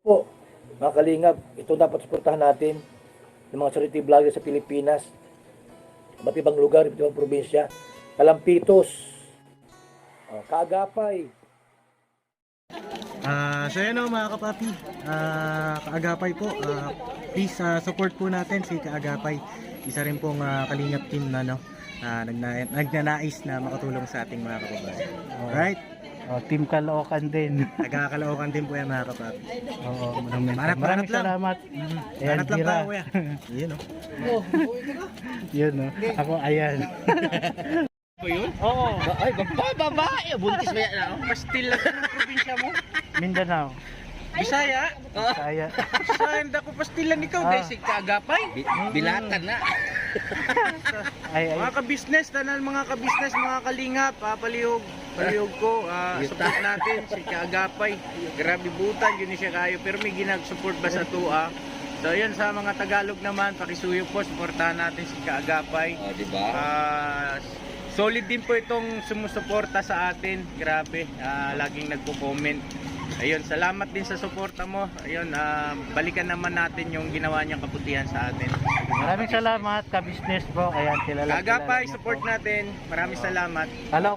po, mga kalingap, ito dapat suportahan natin ng mga charity vlogger sa Pilipinas, iba't ibang lugar, iba't ibang probinsya, Kalampitos, Kaagapay. So yun o mga kapapi, Kaagapay po, please support po natin si Kaagapay. Isa rin pong kalingap team na nagnanais na makatulong sa ating mga kababayan. Alright? Team Caloocan din. Nagkakalookan din po yan mga kapapi. Oo, Banat maraming lang. salamat. Ayan, Banat lang Gira. pa kuya. Yun o. Yun, no? Ako, ayan. Oo. Ay, babae. Buntis ba yan? Pastil lang ng probinsya mo. Mindanao. Bisaya. Kaya. Bisaya, ko pastilan ikaw. Dahil si Kaagapay. Bilatan na. Mga ka-business, tanan mga ka-business, mga kalingap, palihog ko, support natin si Kaagapay. Grabe butan, yun siya kayo, pero may ginag-support ba sa tua? So yun, sa mga Tagalog naman, pakisuyo po, supportahan natin si Kaagapay. Diba? Solid din po itong sumusuporta sa atin, grabe, laging nagko-comment. Ayun, salamat din sa suporta mo. Ayun, balikan naman natin yung ginawa niyang kabutihan sa atin. Maraming salamat, ka-business bro. Ayan, kilala. Kaagapay, support natin. Maraming salamat. Hello.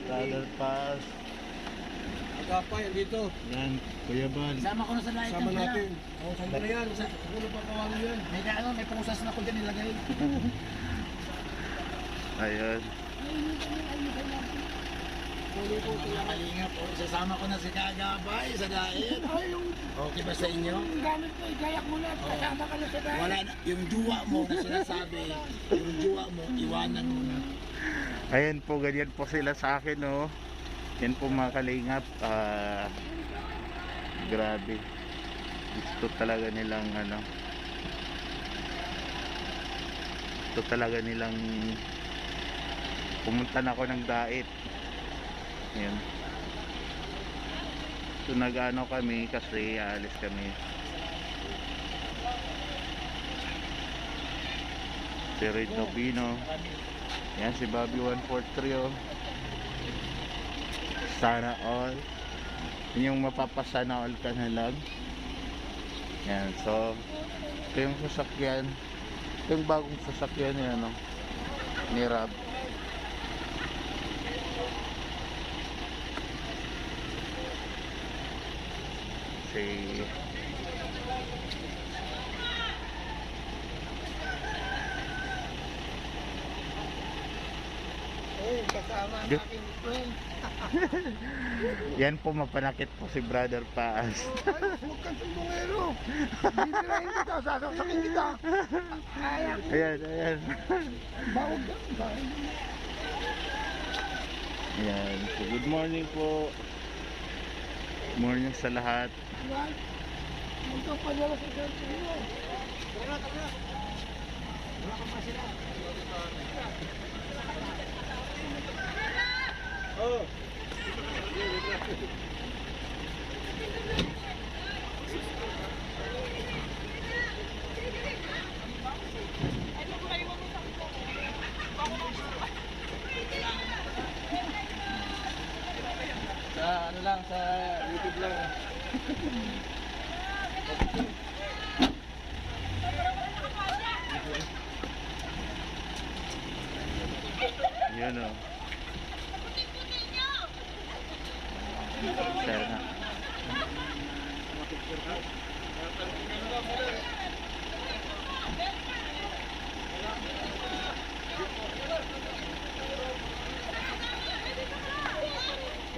Brother Paz. Kaagapay, andito. Yan, Kuya Bal. Sama ko na sa live. Sama natin. Sama na yan. Siguro pa kawalan yan. May pusas na ko dyan nilagay. Ayun. Kalingap po. Sasama ko na si Kaagapay sa daet. Okay ba sa inyo? Yung gamit mo, igayak mo na, kasama ka na sa dahil. Wala na. Yung juwa mo na sinasabi, yung juwa mo, iwanan mo na. Ayan po, ganyan po sila sa akin, no. Yan po mga kalingap. Grabe. Gusto talaga nilang gusto talaga nilang pumunta na ako ng daet. Ayan. So nag-ano kami kasi aalis kami. Si Red Nobino. Yan si Bobby 143 oh. Sana all. Yun yung mapapasana all ka na lang. Yan, so ito yung sasakyan. Ito yung bagong sasakyan yan, no? Ni Rob. Si yan po, mapanakit po si Brother Paas. Huwag kang sumbongero. Bibirahin kita, sasaksakin kita. Ayan, ayan. Bawag ka. Ayan, so good morning po. Good morning sa lahat. Huwag kang padala sa sentro mo. Sa ano lang, sa YouTube lang. Yun o. Share na.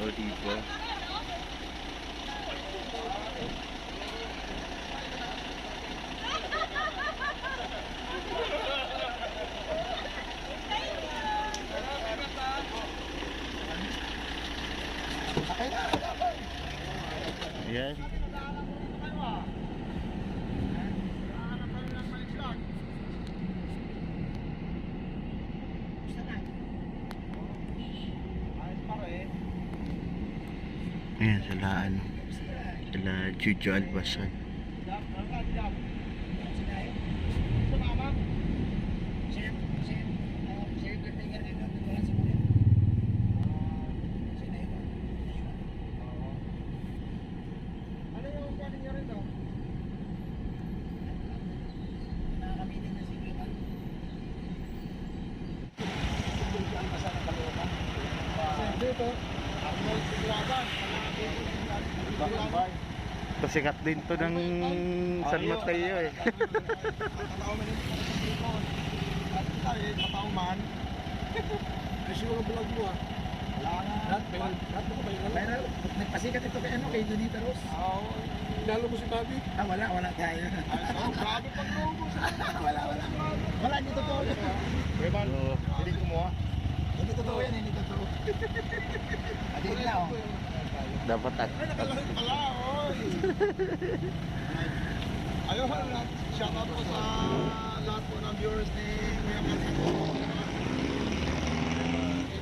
O diba? Ayan. Ayan sila sila Jujo Albasan. Ito sikat din to ng San Mateo eh. Matauman. Ay, siguro vlog mo ah. Viral. Nagpasikat ito kay ano, kay Donita Rose. Oo. Inalo mo si Bobby? Ah, wala tayo. Grabe pag-logo. Wala. Wala, hindi totoo. Oo. Hindi kumuha. Hindi totoo yan, hindi totoo. Adil na oh. Dapat at. Nakalahit pala, oy. Ayaw lang, shout out po sa lahat po ng viewers ni Kuya Kalito.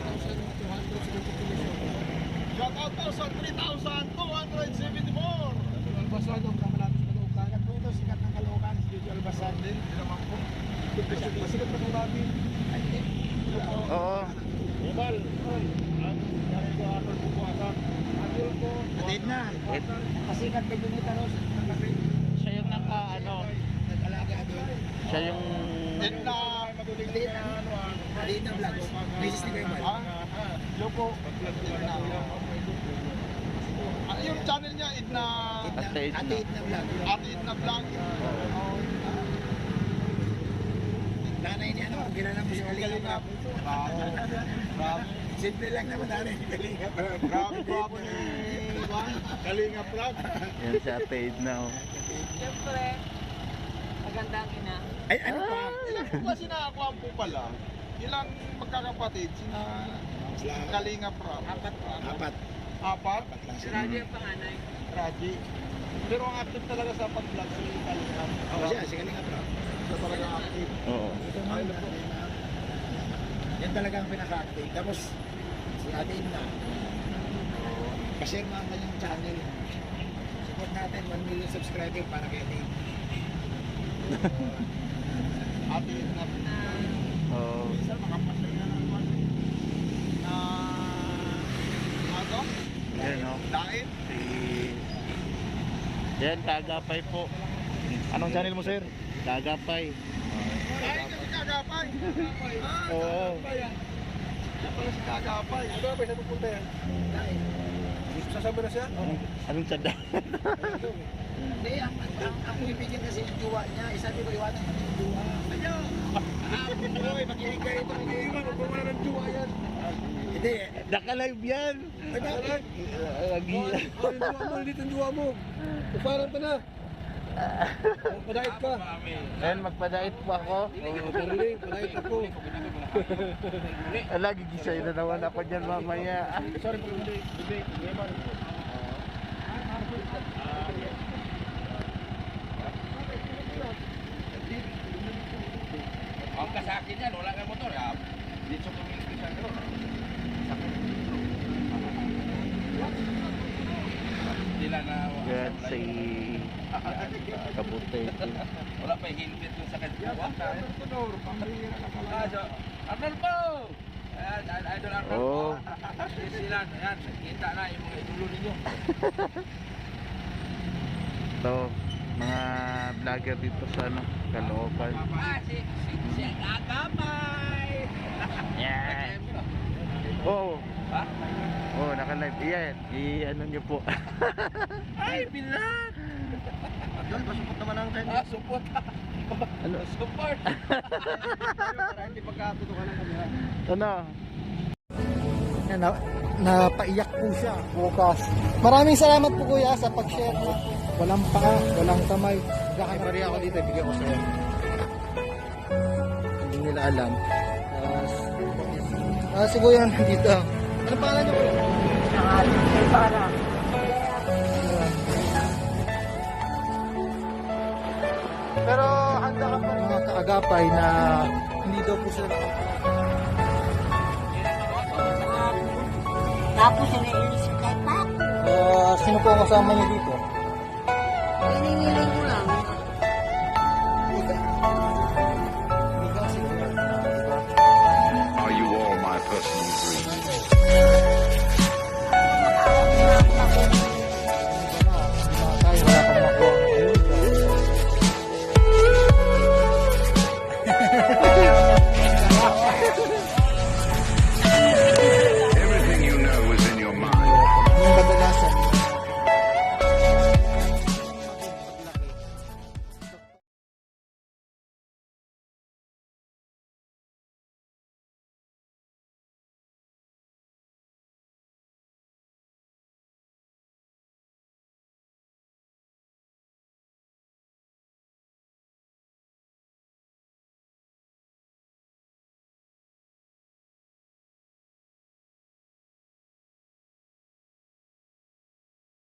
8,200 shout out po sa 3,274. Albasado, kamalapit sa Caloocan. Sikat po ito, sikat ng Caloocan. Si Jojo Albasan din, hindi naman po. Sikat pa kung Bobby. Oo. Ibal, Atid na. Pasikat kay Donita Rose. Siya yung naka ano. Nag-alaga doon. Siya yung Atid na vlogs. Basis ni Kuya Mal. Loko. Yung channel niya, Idna Ate Idna. Ate Idna Vlog. Nanay niya, ano, kilala mo si Kalingap. Grabe. Simple lang naman nanay ni Kalingap. Grabe ni Kalingap Vlog. Yan si Ate Idna. Oh. Siyempre, magandang ina. Ay, ano pa? Ilang po ba sinakakuha po pala? Ilang magkakapatid? Sina Kalingap Vlog? Apat. Si Raji ang panganay. Raji. Pero ang active talaga sa pag-vlog si Kalingap. Siya, si Kalingap Vlog. Siya talaga active. Oo. Yan talaga ang pinaka-active. Tapos, si Ate Idna. Pa-share mo ang kanyang channel. Support natin, 1 million subscriber para kay Ate Idna. Ate Idna. Oo. Minsan makapasya na naman. Ano? Yan o. Dain? Yan, Kagapay po. Anong channel mo, sir? Kagapay. Ay, kasi Kagapay. Oo. Yan pala si Kagapay. Kagapay, saan pupunta yan? Dain. Sasama na siya? Anong tsada? Hindi, ang ibigin kasi yung jowa niya. Isabi ko, iwanan kami yung jowa. Ayaw! Ay, makinig kayo ito. Iwan, kung wala ng jowa yan. Hindi. Naka-live yan. Ay, bakit? Lagi. Yung jowa mo, ulit yung jowa mo. Uparan pa na. Padait ka. Ayan, magpadait po ako. Darling, padait ako. Lagi gisay na naman ako dyan mamaya. Sorry po, hindi. Ang kasakin yan, wala kang motor. Dito tumingin sa gano'n. Sila na Yan si Kabutay. wala pa yung helmet yung sa kanya. Arnold po! Ayan, Idol Arnold po. Oo. Sila, ayan, kita na yung mga idulo ninyo. Ito, mga vlogger dito sa ano, Caloocan. Si Agapay! Yan. Oo. Ha? Oo, naka-live. Yan, i-ano nyo po. Ay, bilat! Doon, pasupot naman ang kayo. Support! Ano? Support! Para hindi pagkatutukan ng kamera. Ano? Yan, napaiyak po siya bukas. Maraming salamat po kuya sa pag-share mo. Walang paa, walang kamay. Kakibari ako dito, bigyan ko sa'yo. Hindi nila alam. Si kuya nandito. Ano pangalan niyo? Pero handa ka pa mga kaagapay na hindi daw po sila Tapos, iniisip kay Paco. sino po ang kasama niyo dito?